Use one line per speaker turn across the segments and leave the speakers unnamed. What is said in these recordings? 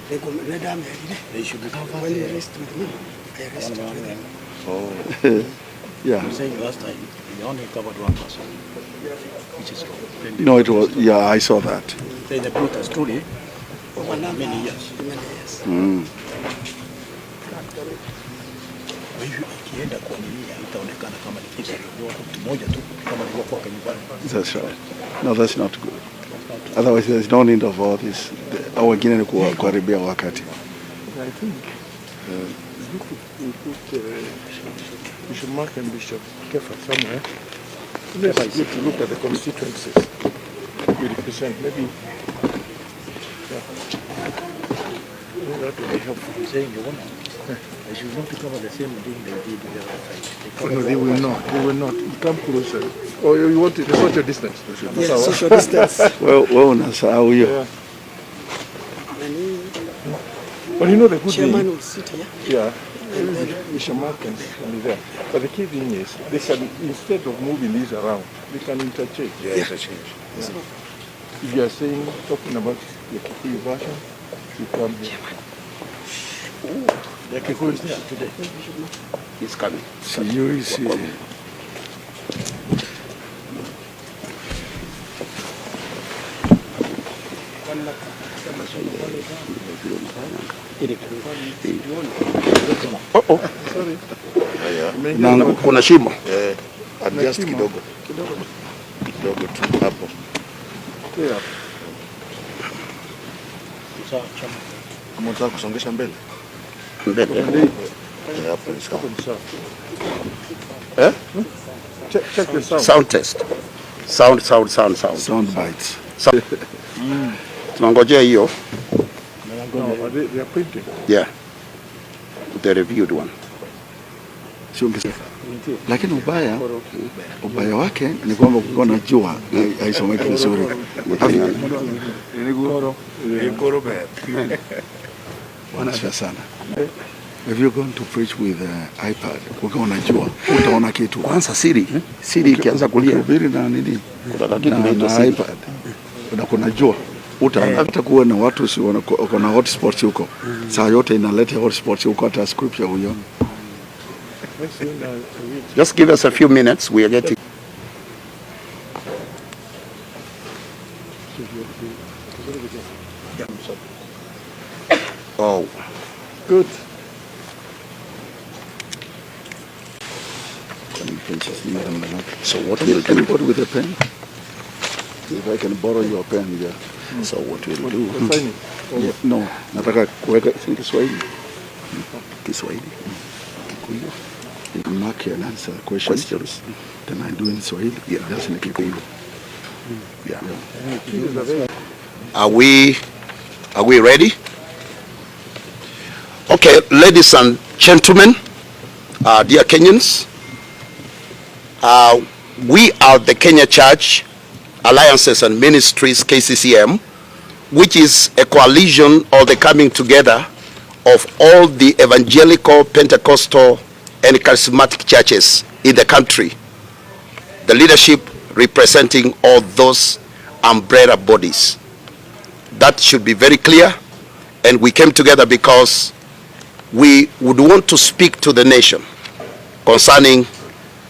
They should be covered.
When you rest with me, I rest with them.
Oh.
Yeah.
You saying last time you only covered one person, which is wrong.
No, it was, yeah, I saw that.
Say the brute has truly
Over
many years.
Many years.
Ikienda kwa nini itaonekana kama ni kisa moja tu kama nilivyokuwa nyumbani.
That's right. No, that's not good. Otherwise, there's no need of all this. Au wengine ni kuharibia wakati.
I think we put Bishop Mark and Bishop Kefa somewhere. Let's get to look at the constituencies we represent. Maybe that would be helpful.
I'm saying you want I should not cover the same thing they did the other side.
No, they will not. They will not. Come closer. Oh, you want it? The social distance.
Yes, social distance.
Well, unasahau hiyo.
Yeah. But you know the good
Chairman
thing.
will sit here.
Yeah. Bishop Mark can be there. But the key thing is, they can, instead of moving these around, they can interchange.
Yeah, interchange.
Yeah. If you are saying, talking about the Kikuyu version, you come here.
The Kikuyu is there today. He's coming.
See you, see.
Oh.
Sorry.
Na kuna shimo. Adjust kidogo. Kidogo tu hapo.
Yeah.
Sawa, chama. Kama unataka kusongesha mbele. Mbele. Hapo ni sawa. Eh?
Check the sound.
Sound test. Sound
bites.
Tunangojea hiyo.
No, they are printing.
Yeah. The reviewed one.
Lakini ubaya wake ni kwamba kukiwa na jua haisomeki vizuri. Wanasifa sana. If you're going to preach with iPad, ukiwa na jua utaona kitu.
Kwanza Siri ikianza kulia.
Kuhubiri na nini?
Na
iPad. Kuna jua. Hata kuwa na watu si wako na hotspots huko. Saa yote inaleta hotspots huko hata scripture huioni.
Just give us a few minutes. We are getting. Oh,
good.
So what will do? What with a pen? If I can borrow your pen, yeah. So what we'll do? Yeah, no, nataka kuweka Kiswahili. Kiswahili. Kikuyu. You mark and answer questions. Then I do in Swahili. Yeah, that's in Kikuyu.
yeah. Are we ready? Okay, ladies and gentlemen, dear Kenyans, we are the Kenya Church Alliances and Ministries, KCCM, which is a coalition or the coming together of all the evangelical, Pentecostal, and charismatic churches in the country. The leadership representing all those umbrella bodies. That should be very clear. And we came together because we would want to speak to the nation concerning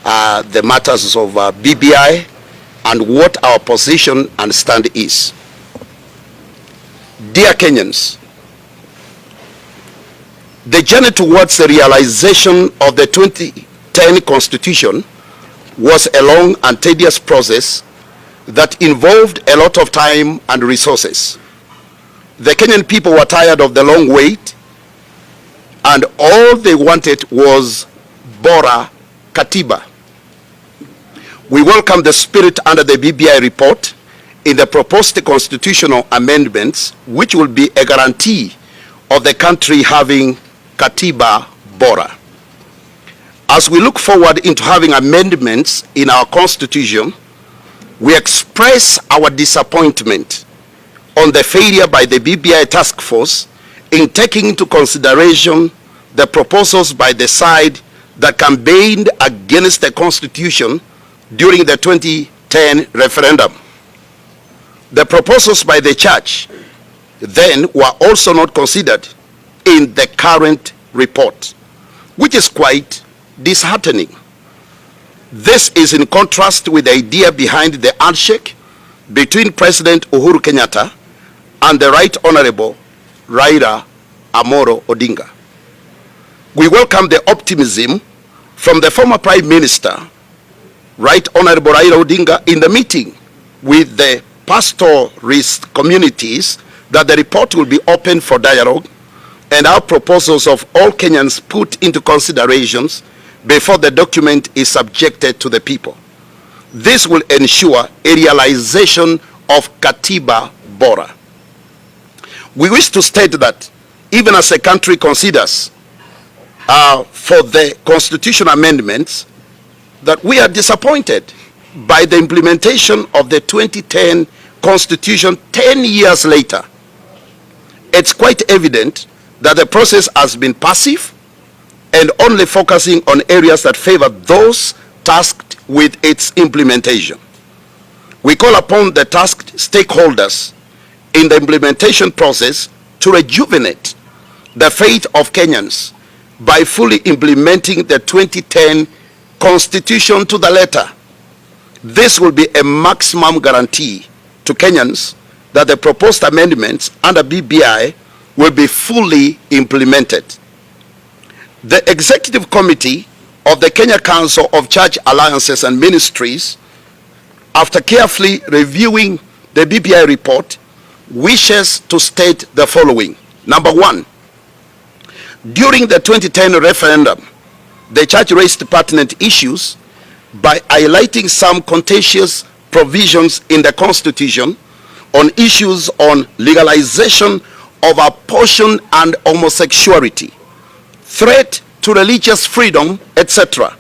the matters of BBI and what our position and stand is. Dear Kenyans, the journey towards the realization of the 2010 Constitution was a long and tedious process that involved a lot of time and resources. The Kenyan people were tired of the long wait, and all they wanted was Bora Katiba. We welcome the spirit under the BBI report in the proposed constitutional amendments, which will be a guarantee of the country having Katiba Bora. As we look forward into having amendments in our constitution, we express our disappointment on the failure by the BBI task force in taking into consideration the proposals by the side that campaigned against the constitution during the 2010 referendum. The proposals by the church then were also not considered in the current report, which is quite disheartening. This is in contrast with the idea behind the handshake between President Uhuru Kenyatta and the Right Honorable Raila Amolo Odinga. We welcome the optimism from the former Prime Minister, Right Honorable Raila Odinga, in the meeting with the pastoralist communities that the report will be open for dialogue and our proposals of all Kenyans put into considerations before the document is subjected to the people. This will ensure a realization of Katiba Bora. We wish to state that even as a country considers for the constitutional amendments, that we are disappointed by the implementation of the 2010 Constitution 10 years later. It's quite evident that the process has been passive and only focusing on areas that favor those tasked with its implementation. We call upon the tasked stakeholders in the implementation process to rejuvenate the faith of Kenyans by fully implementing the 2010 Constitution to the letter. This will be a maximum guarantee to Kenyans that the proposed amendments under BBI will be fully implemented. The Executive Committee of the Kenya Council of Church Alliances and Ministries, after carefully reviewing the BBI report, wishes to state the following. Number one, during the 2010 referendum, the church raised pertinent issues by highlighting some contentious provisions in the Constitution on issues on legalization of abortion and homosexuality, threat to religious freedom, etc.,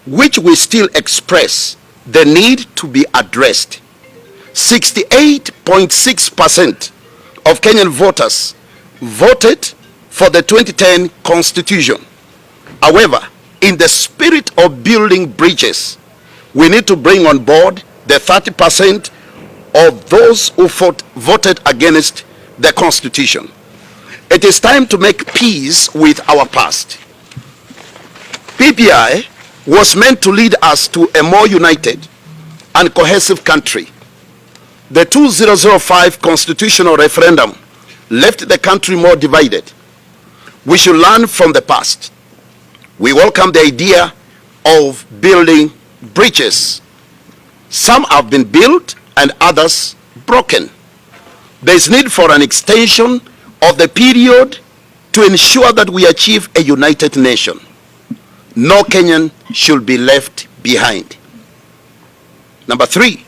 which we still express the need to be addressed. 68.6% of Kenyan voters voted for the 2010 Constitution. However, in the spirit of building bridges, we need to bring on board the 30% of those who voted against the Constitution. It is time to make peace with our past. BBI was meant to lead us to a more united and cohesive country. The 2005 constitutional referendum left the country more divided. We should learn from the past. We welcome the idea of building bridges. Some have been built and others broken. There is need for an extension of the period to ensure that we achieve a united nation. No Kenyan should be left behind. Number three,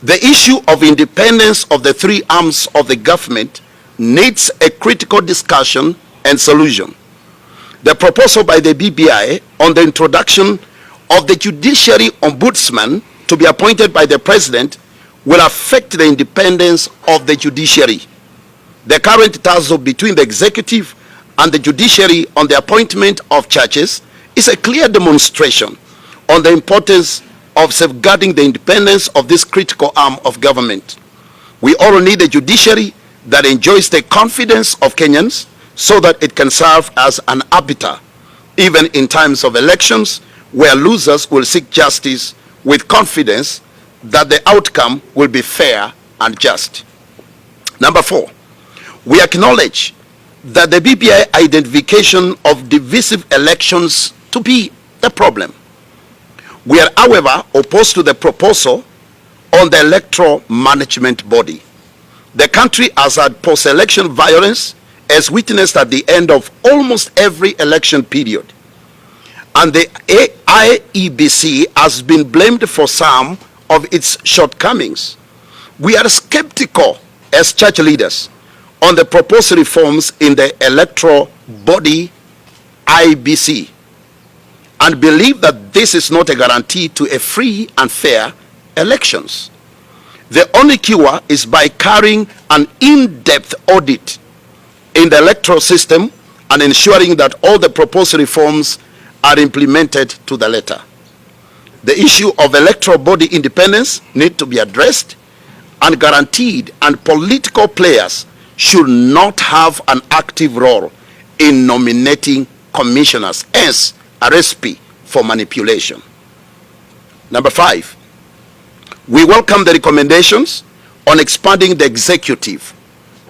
the issue of independence of the three arms of the government needs a critical discussion and solution. The proposal by the BBI on the introduction of the judiciary ombudsman to be appointed by the president will affect the independence of the judiciary. The current tussle between the executive and the judiciary on the appointment of judges is a clear demonstration on the importance of safeguarding the independence of this critical arm of government. We all need a judiciary that enjoys the confidence of Kenyans so that it can serve as an arbiter, even in times of elections where losers will seek justice with confidence that the outcome will be fair and just. Number four, we acknowledge that the BBI identification of divisive elections to be the problem. We are, however, opposed to the proposal on the electoral management body. The country has had post-election violence as witnessed at the end of almost every election period. And the IEBC has been blamed for some of its shortcomings. We are skeptical as church leaders on the proposed reforms in the electoral body IEBC and believe that this is not a guarantee to a free and fair elections. The only cure is by carrying an in-depth audit in the electoral system and ensuring that all the proposed reforms are implemented to the letter. The issue of electoral body independence needs to be addressed and guaranteed, and political players should not have an active role in nominating commissioners, hence a recipe for manipulation. Number 5, we welcome the recommendations on expanding the executive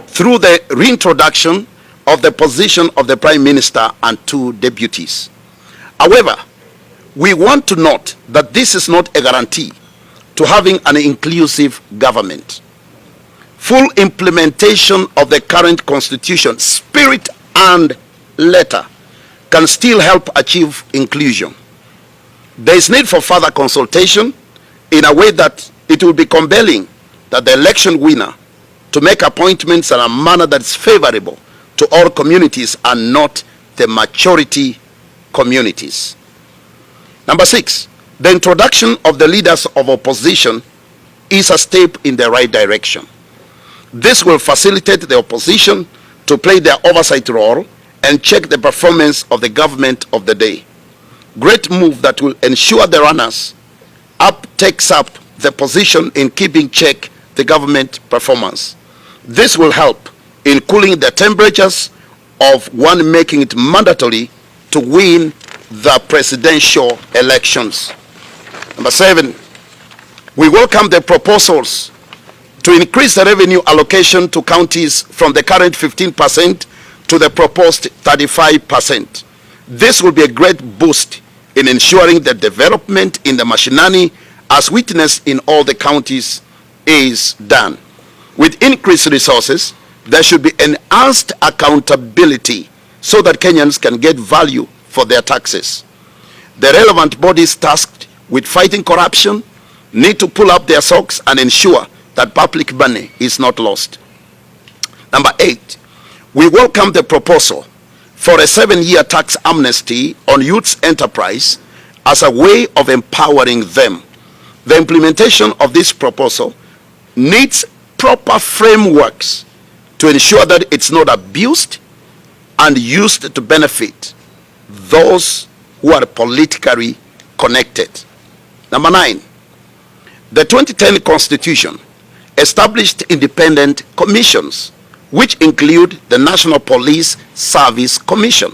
through the reintroduction of the position of the Prime Minister and 2 deputies. However, we want to note that this is not a guarantee to having an inclusive government. Full implementation of the current constitution, spirit and letter, can still help achieve inclusion. There is need for further consultation in a way that it will be compelling that the election winner to make appointments in a manner that is favorable to all communities and not the majority communities. Number 6, the introduction of the leaders of opposition is a step in the right direction. This will facilitate the opposition to play their oversight role and check the performance of the government of the day. Great move that will ensure the runners up takes up the position in keeping check the government performance. This will help in cooling the temperatures of one, making it mandatory to win the presidential elections. Number 7, we welcome the proposals to increase the revenue allocation to counties from the current 15% to the proposed 35%. This will be a great boost in ensuring that development in the mashinani, as witnessed in all the counties, is done. With increased resources, there should be enhanced accountability so that Kenyans can get value for their taxes. The relevant bodies tasked with fighting corruption need to pull up their socks and ensure that public money is not lost. Number 8, we welcome the proposal for a 7-year tax amnesty on youth's enterprise as a way of empowering them. The implementation of this proposal needs proper frameworks to ensure that it's not abused and used to benefit those who are politically connected. Number 9, the 2010 Constitution established independent commissions, which include the National Police Service Commission.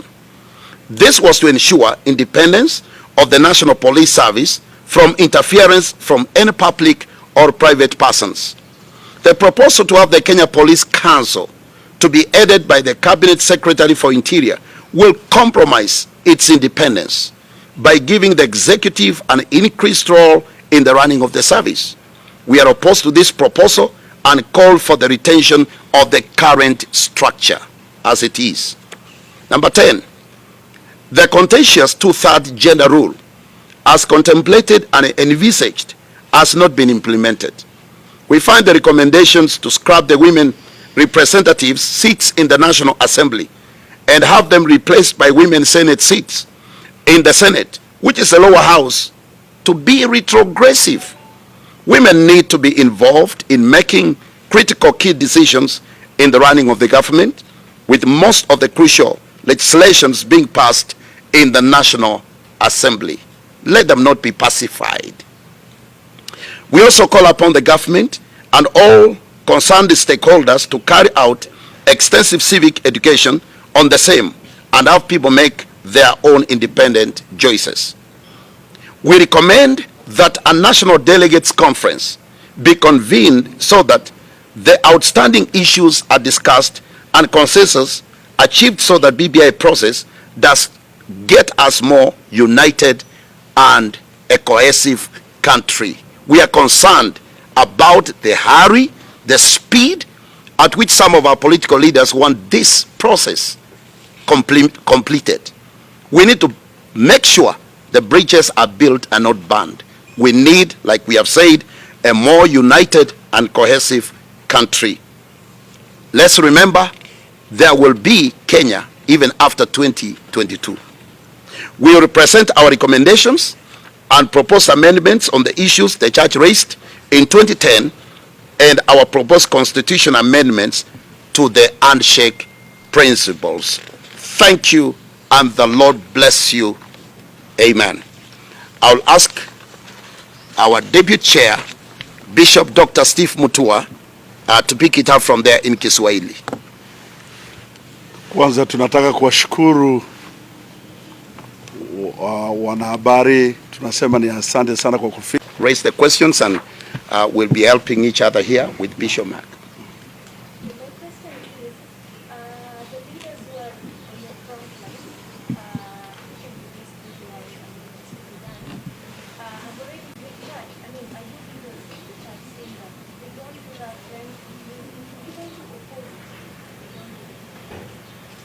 This was to ensure independence of the National Police Service from interference from any public or private persons. The proposal to have the Kenya Police Council to be headed by the Cabinet Secretary for Interior will compromise its independence by giving the executive an increased role in the running of the service. We are opposed to this proposal and call for the retention of the current structure as it is. Number 10, the contentious 2/3 gender rule, as contemplated and envisaged, has not been implemented. We find the recommendations to scrap the women representatives' seats in the National Assembly and have them replaced by women Senate seats in the Senate, which is the lower house, to be retrogressive. Women need to be involved in making critical key decisions in the running of the government, with most of the crucial legislations being passed in the National Assembly. Let them not be pacified. We also call upon the government and all concerned stakeholders to carry out extensive civic education on the same and have people make their own independent choices. We recommend that a national delegates conference be convened so that the outstanding issues are discussed and consensus achieved so that BBI process does get us more united and a cohesive country. We are concerned about the hurry, the speed at which some of our political leaders want this process completed. We need to make sure the bridges are built and not burned. We need, like we have said, a more united and cohesive country. Let's remember, there will be Kenya even after 2022. We will present our recommendations and propose amendments on the issues the church raised in 2010 and our proposed constitution amendments to the handshake principles. Thank you, and the Lord bless you. Amen. I'll ask our deputy chair, Bishop Dr. Steve Mutua, to pick it up from there in Kiswahili.
Kwanza tunataka kuwashukuru wanahabari, tunasema ni asante sana kwa kufika.
Raise the questions and we'll be helping each other here with Bishop Mark.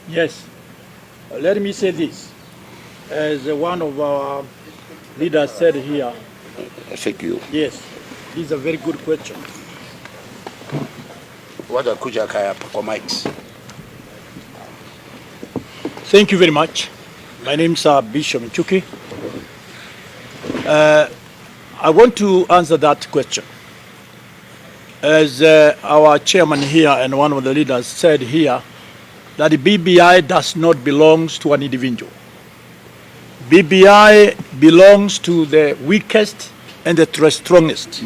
Yes, let me say this. As one of our leaders said here,
Thank you.
yes, this is a very good question. Thank you very much. My name is Bishop Nchuki. I want to answer that question. As our chairman here and one of the leaders said here, that the BBI does not belong to an individual. BBI belongs to the weakest and the strongest,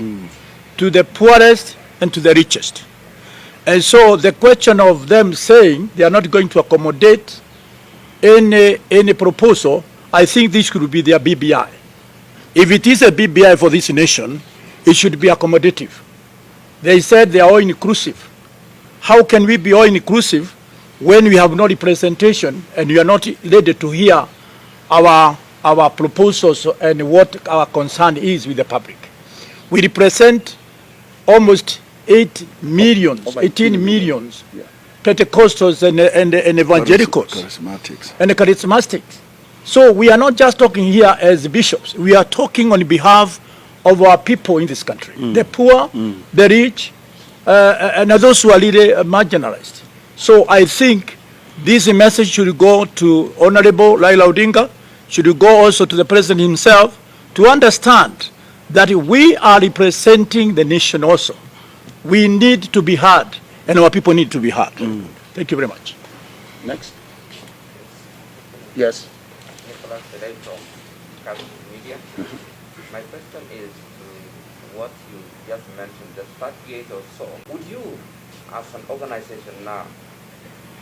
to the poorest and to the richest. And so the question of them saying they are not going to accommodate any proposal, I think this could be their BBI. If it is a BBI for this nation, it should be accommodative. They said they are all inclusive. How can we be all inclusive when we have no representation and we are not ready to hear our proposals and what our concern is with the public? We represent almost 18 millions,
Yeah.
Pentecostals and evangelicals
Charismatics.
and charismatics. So we are not just talking here as bishops. We are talking on behalf of our people in this country, the poor, the rich, and those who are really marginalized. So I think this message should go to Honorable Raila Odinga, should go also to the President himself, to understand that we are representing the nation also. We need to be heard, and our people need to be heard. Thank you very much.
Next. Yes.
Media. My question is what you just mentioned, the 38 or so. Would you, as an organization now,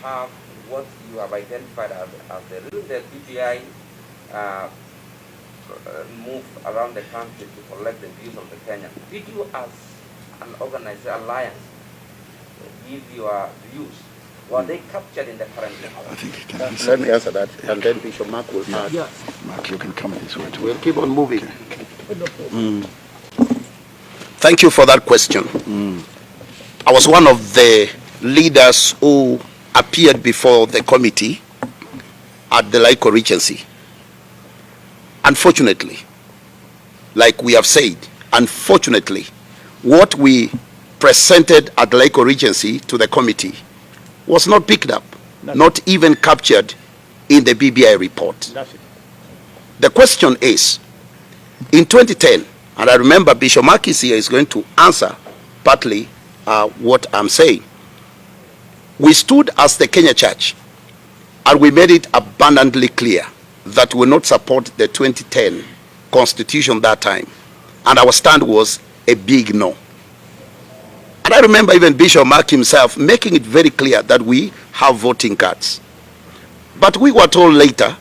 have what you have identified as the BBI move around the country to collect the views of the Kenyans? Did you, as an organization, alliance, give your views? Were they captured in the current report?
I think he can
Let me answer that, and then Bishop Mark will add.
Yeah.
Mark, you can come this way too.
We'll keep on moving. Thank you for that question. I was one of the leaders who appeared before the committee at the Laiko Regency. Unfortunately, like we have said, unfortunately, what we presented at the Laiko Regency to the committee was not picked up, not even captured in the BBI report.
Nothing.
The question is, in 2010, and I remember Bishop Markis here is going to answer partly what I'm saying. We stood as the Kenya Church and we made it abundantly clear that we will not support the 2010 constitution that time. And our stand was a big no. And I remember even Bishop Mark himself making it very clear that we have voting cards. But we were told later,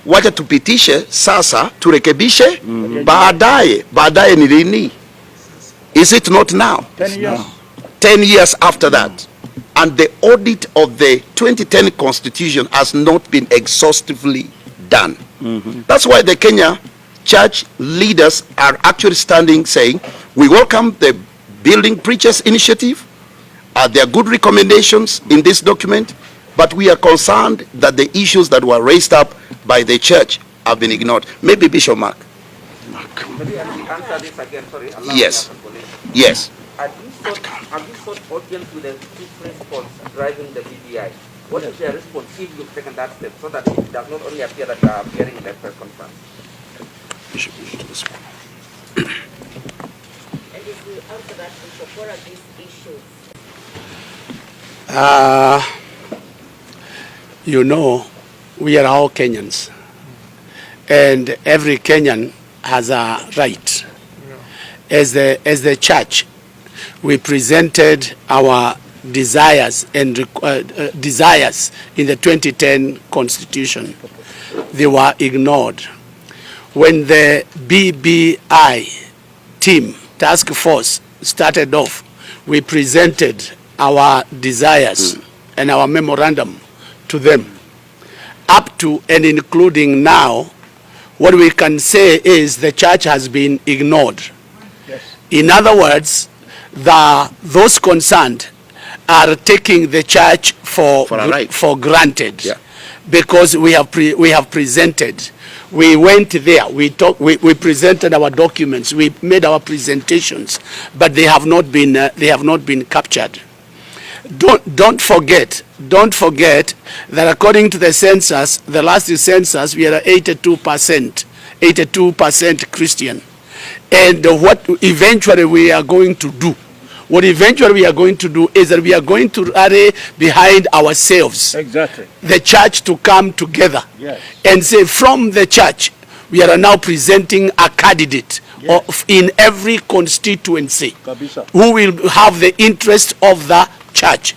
wacha tupitishe sasa turekebishe baadaye ni lini? Is it not now?
10 years.
10 years after that. And the audit of the 2010 constitution has not been exhaustively done. That's why the Kenya church leaders are actually standing saying, we welcome the Building Preachers Initiative. There are good recommendations in this document, but we are concerned that the issues that were raised up by the church have been ignored. Maybe Bishop Mark.
Maybe I will answer this again, sorry. Allow
Yes.
me as a colleague.
Yes.
Have you sought audience with the chief principals driving the BBI? What is their response if you've taken that step so that it does not only appear that you are appearing in the press conference?
Bishop, you need to respond.
And if we answer that, Bishop, what are these issues?
You know, we are all Kenyans, and every Kenyan has a right. As the church, we presented our desires and desires in the 2010 Constitution, they were ignored. When the BBI team, task force, started off, we presented our desires and our memorandum to them. Up to and including now, what we can say is the church has been ignored.
Yes.
In other words, those concerned are taking the church for granted.
Yeah.
Because we have presented. We went there, we presented our documents, we made our presentations, but they have not been captured. Don't forget that according to the census, the last census, we are 82% Christian. And what eventually we are going to do is that we are going to rally behind ourselves.
Exactly.
The church to come together.
Yes.
And say from the church, we are now presenting a candidate in every constituency
Kabisa.
who will have the interest of the church.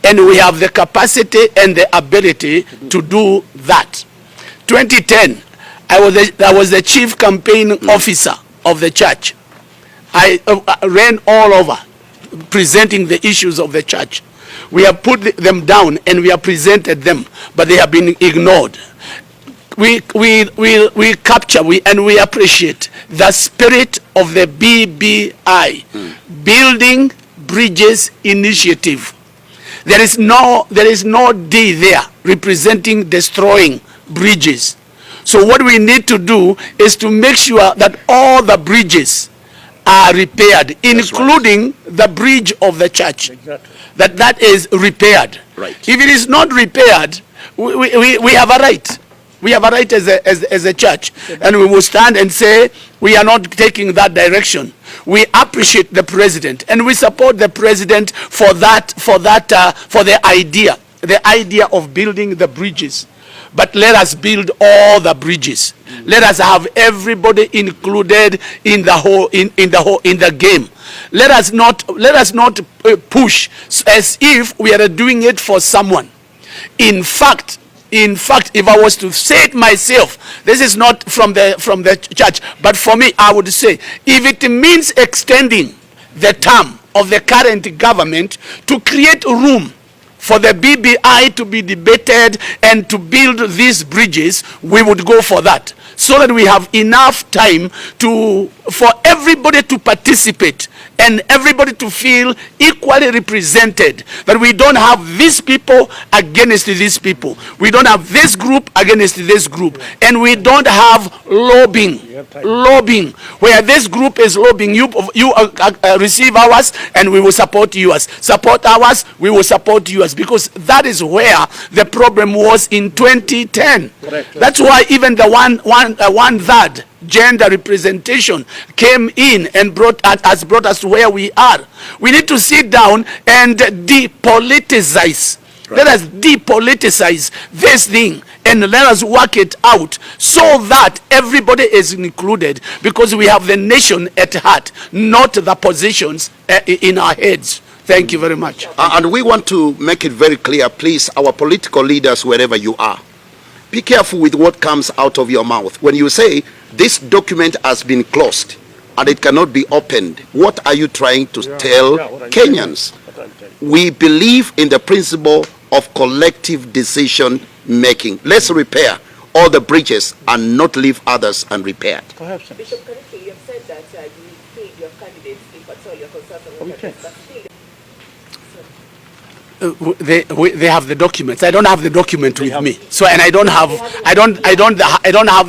And we have the capacity and the ability to do that. 2010, I was the chief campaign officer of the church. I ran all over presenting the issues of the church. We have put them down and we have presented them, but they have been ignored. We capture and we appreciate the spirit of the BBI, Building Bridges Initiative. There is no D there representing destroying bridges. So what we need to do is to make sure that all the bridges are repaired, including the bridge of the church.
Exactly.
That is repaired.
Right.
If it is not repaired, we have a right. We have a right as a church, and we will stand and say we are not taking that direction. We appreciate the president, and we support the president for the idea of building the bridges. But let us build all the bridges. Let us have everybody included in the game. Let us not push as if we are doing it for someone. In fact, if I was to say it myself, this is not from the church, but for me, I would say, if it means extending the term of the current government to create room for the BBI to be debated and to build these bridges, we would go for that, so that we have enough time for everybody to participate and everybody to feel equally represented, that we don't have these people against these people, we don't have this group against this group, and we don't have lobbying where this group is lobbying. You receive ours and we will support yours, support ours, we will support yours, because that is where the problem was in 2010.
Correct.
That's why even the one third gender representation came in and brought us to where we are. We need to sit down and depoliticize. Right. Let us depoliticize this thing and let us work it out so that everybody is included, because we have the nation at heart, not the positions in our heads. Thank you very much.
And we want to make it very clear, please, our political leaders, wherever you are, be careful with what comes out of your mouth. When you say this document has been closed and it cannot be opened, what are you trying to tell Kenyans? We believe in the principle of collective decision making. Let's repair all the bridges and not leave others unrepaired.
Perhaps.
Bishop Kariki, you have said that you paid your candidates if at all you're concerned about
They have the documents. I don't have the document with me. So, and I don't have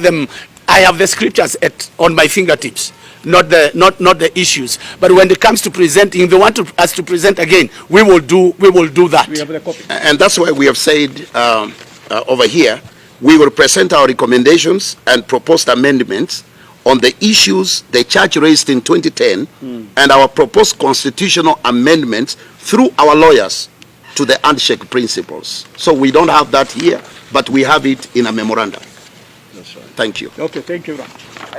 them. I have the scriptures on my fingertips, not the issues. But when it comes to presenting, if they want us to present again, we will do that.
We have the copy.
And that's why we have said over here, we will present our recommendations and proposed amendments on the issues the church raised in 2010 and our proposed constitutional amendments through our lawyers to the handshake principles. So we don't have that here, but we have it in a memorandum.
That's right.
Thank you.
Okay, thank you.
I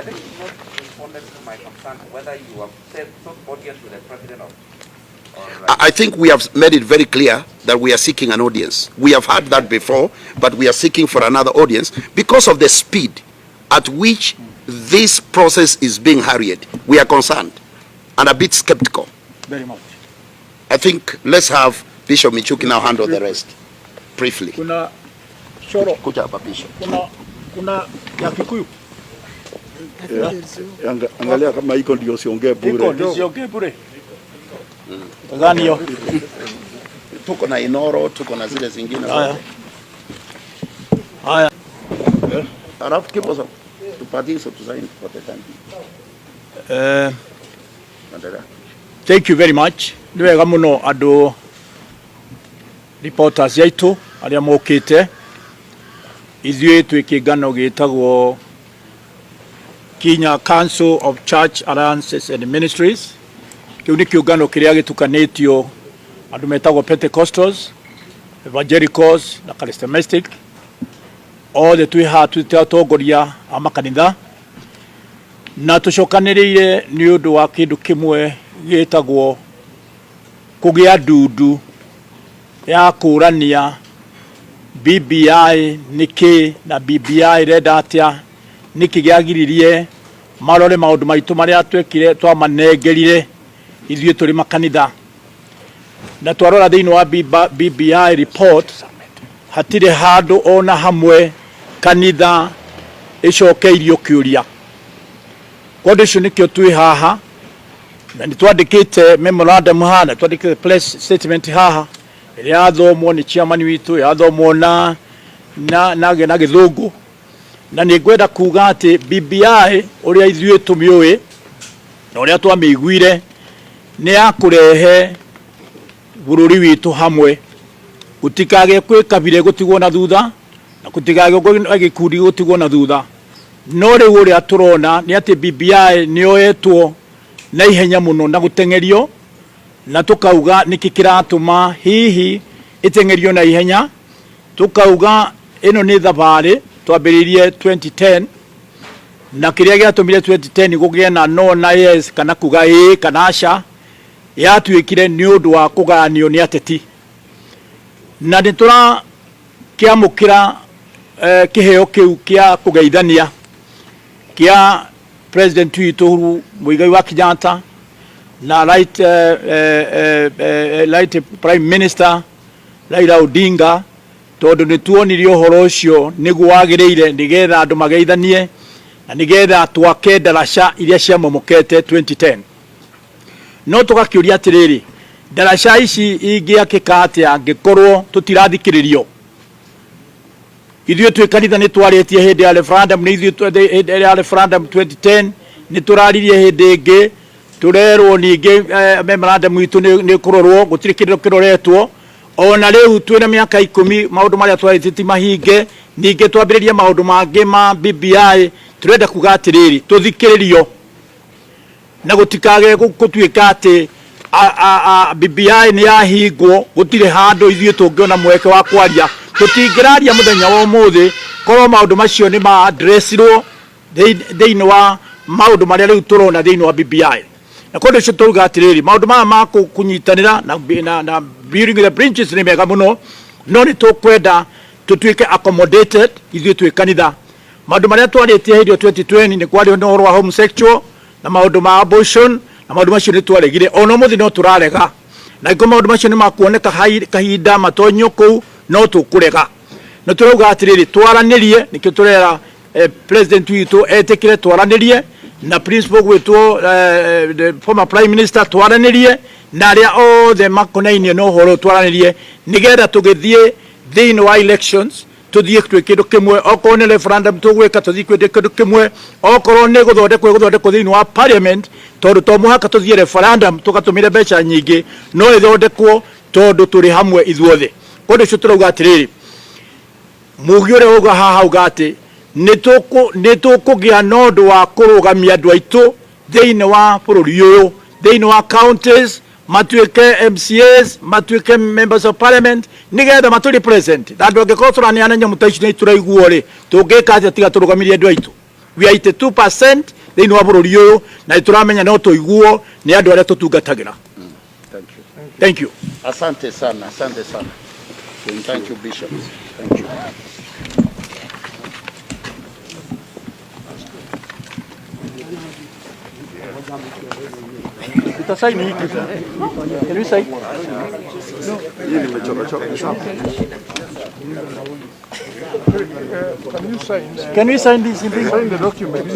think you not responded to my concern whether you have said so cordial to the president of
I think we have made it very clear that we are seeking an audience. We have had that before, but we are seeking for another audience because of the speed at which this process is being hurried. We are concerned and a bit skeptical.
Very much.
I think let's have Bishop Michuki now handle the rest briefly.
Kuna Shoro,
Kuja hapa Bishop.
kuna ya Kikuyu.
Angalia kama iko ndio usiongee bure.
Iko ndio usiongee bure. Gani hiyo?
Tuko na Inoro, tuko na zile zingine.
Haya.
Alafu kipo sawa. Tupatie hizo tusaini kwa time.
Thank you very much. Ni wega muno andu reporters yaitu aria mokite ithuĩ twĩ kĩngano gĩtagwo Kenya Council of Church Alliances and Ministries. Kĩu nĩ kĩũngano kĩrĩa gĩtukanĩtio andũ metagwo Pentecostals, Evangelicals na Charismatic, othe twĩ haha twĩ atongoria a makanitha na tũcokanĩrĩire nĩ ũndũ wa kĩndũ kĩmwe gĩtagwo kũgĩa ndundu ya kũrania BBI nĩkĩ na BBI renda atĩa, nĩkĩ gĩagiririe marore maũndũ maitũ marĩa twekire twamanengerire ithuĩ tũrĩ makanitha. Na twarora thĩinĩ wa BBI Report hatirĩ handũ ona hamwe kanitha ĩcokeirio kĩũria. Kwa ũndũ ũcio nĩkĩo twĩ haha na nĩtwandĩkĩte memorandum haha, na twandĩkĩte press statement haha ĩrĩa yathomwo nĩ chairman witũ, yathomwo na gĩthũngũ, na nĩngwenda kuga atĩ BBI ũrĩa ithuĩ tũmĩũĩ na ũrĩa twamĩiguire nĩ ya kũrehe bũrũri witũ hamwe, gũtikagĩe kwĩ kabira gũtigwo na thutha na gũtikagĩe gĩkundi gũtigwo na thutha. No rĩu ũrĩa tũrona nĩ atĩ BBI nĩyoetwo na ihenya mũno na gũtengerio, na tukauga nĩkĩ kĩratũma hihi ĩtengerio na ihenya. Tukauga ĩno nĩ thabarĩ twambĩrĩirie 2010 na kĩrĩa gĩatũmire 2010 gũgĩe na no na yes kana kuga ĩĩ kana aca yatuĩkire nĩ ũndũ wa kũgayanio nĩ ateti, na nĩtũrakĩamũkĩra kĩheo kĩu kĩa kũgeithania kĩa President witũ Mũigai wa Kenyatta na right Prime Minister Raila Odinga, tondũ nĩtuonirie ũhoro ũcio nĩguo wagĩrĩire nĩgetha andũ mageithanie na nĩgetha twake ndaraca iria ciamomokete 2010. No tũgakĩũria atĩrĩrĩ, ndaraca ici ingĩakĩka atĩa angĩkorwo tũtirathikĩrĩrio? Ithuĩ twĩ kanitha nĩ twarĩtie hĩndĩ ya referendum, nĩ ithuĩ hĩndĩ ya referendum 2010 nĩ tũraririe hĩndĩ ĩngĩ, turerwo ningĩ memorandum witũ nĩ kũrorwo, gũtirĩ kĩndũ kĩroretwo. Ona rĩu twĩna mĩaka 10 maũndũ marĩa twarĩtie ti mahinge, ningĩ twambĩrĩrie maũndũ mangĩ ma BBI. Turenda kuga atĩrĩrĩ, tũthikĩrĩrio na gũtikage gũtuĩka atĩ BBI nĩ yahingwo, gũtirĩ handũ ithuĩ tũngĩona mweke wa kwaria. Tũtingĩraria mũthenya wa ũmũthĩ korwo maũndũ macio nĩ ma addressirwo thĩinĩ wa maũndũ marĩa rĩu tũrona thĩinĩ wa BBI. Na kwa ũcio tũruga atĩrĩrĩ, maũndũ maya ma kũnyitanĩra na building the bridges nĩ mega mũno, no nĩ tũkwenda tũtuĩke accommodated ithuĩ twĩ kanitha. Maũndũ marĩa twarĩtie hĩndĩ ya 2020 nĩ kwarĩ ũhoro wa homosexual na maũndũ ma abortion, na maũndũ macio nĩ twaregire. Ona ũmũthĩ no tũrarega, na iko maũndũ macio nĩ makuoneka kahinda matonyo kũu no tũkũrega. Na tũrauga atĩrĩrĩ, twaranĩrie, nĩkĩo tũrera President witũ etĩkĩre twaranĩrie na principal gwĩtwo the former Prime Minister twaranĩrie na arĩa othe makonainie na ũhoro twaranĩrie, nĩgetha tũgĩthiĩ thĩinĩ wa elections tũthiĩ twĩ kĩndũ kĩmwe. Okorwo nĩ referendum tũgwĩka tũthiĩ twĩ kĩndũ kĩmwe, okorwo nĩ gũthondekwo thĩinĩ wa parliament, tondũ to mũhaka tũthiĩ referendum tũgatũmĩre mbeca nyingĩ, no ĩthondekwo tondũ tũrĩ hamwe ithuothe. Kwa ũndũ ũcio tũrauga atĩrĩrĩ, mugi ũrĩa uga haha uga atĩ nĩ tũkũgĩa na ũndũ wa kũrũgamia andũ aitũ thĩinĩ wa bũrũri ũyũ, thĩinĩ wa counties, matuĩke MCAs, matuĩke members of parliament, nĩgetha matũrĩ present. Andũ angĩkorwo tũraneana nyamũ ta ici nĩ tũraiguo rĩ, tũngĩka atĩa tiga tũrũgamirie andũ aitũ? We are 82% thĩinĩ wa bũrũri ũyũ, na nĩ tũramenya no tũiguo nĩ andũ arĩa tũtungatagĩra.
Thank you.
Thank you.
Asante sana, asante sana. Thank you, Bishop. Thank you.
Can you say? Can we sign this in this?
Sign the document.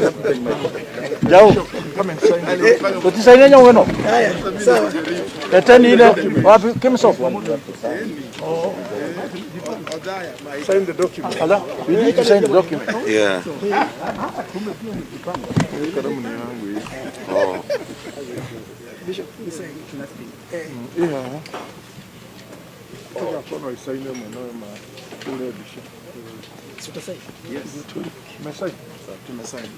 Jao.
Come and sign the document.
Tutisaini nyo weno. Leteni ile wapi kimso.
Sign the document.
Ala, we need to sign the document.
Yeah.
Kalamu ni yangu hii.
Oh.
Yeah. Kono isaine mwenyewe ma ule bishop. Yes. Tumesaini.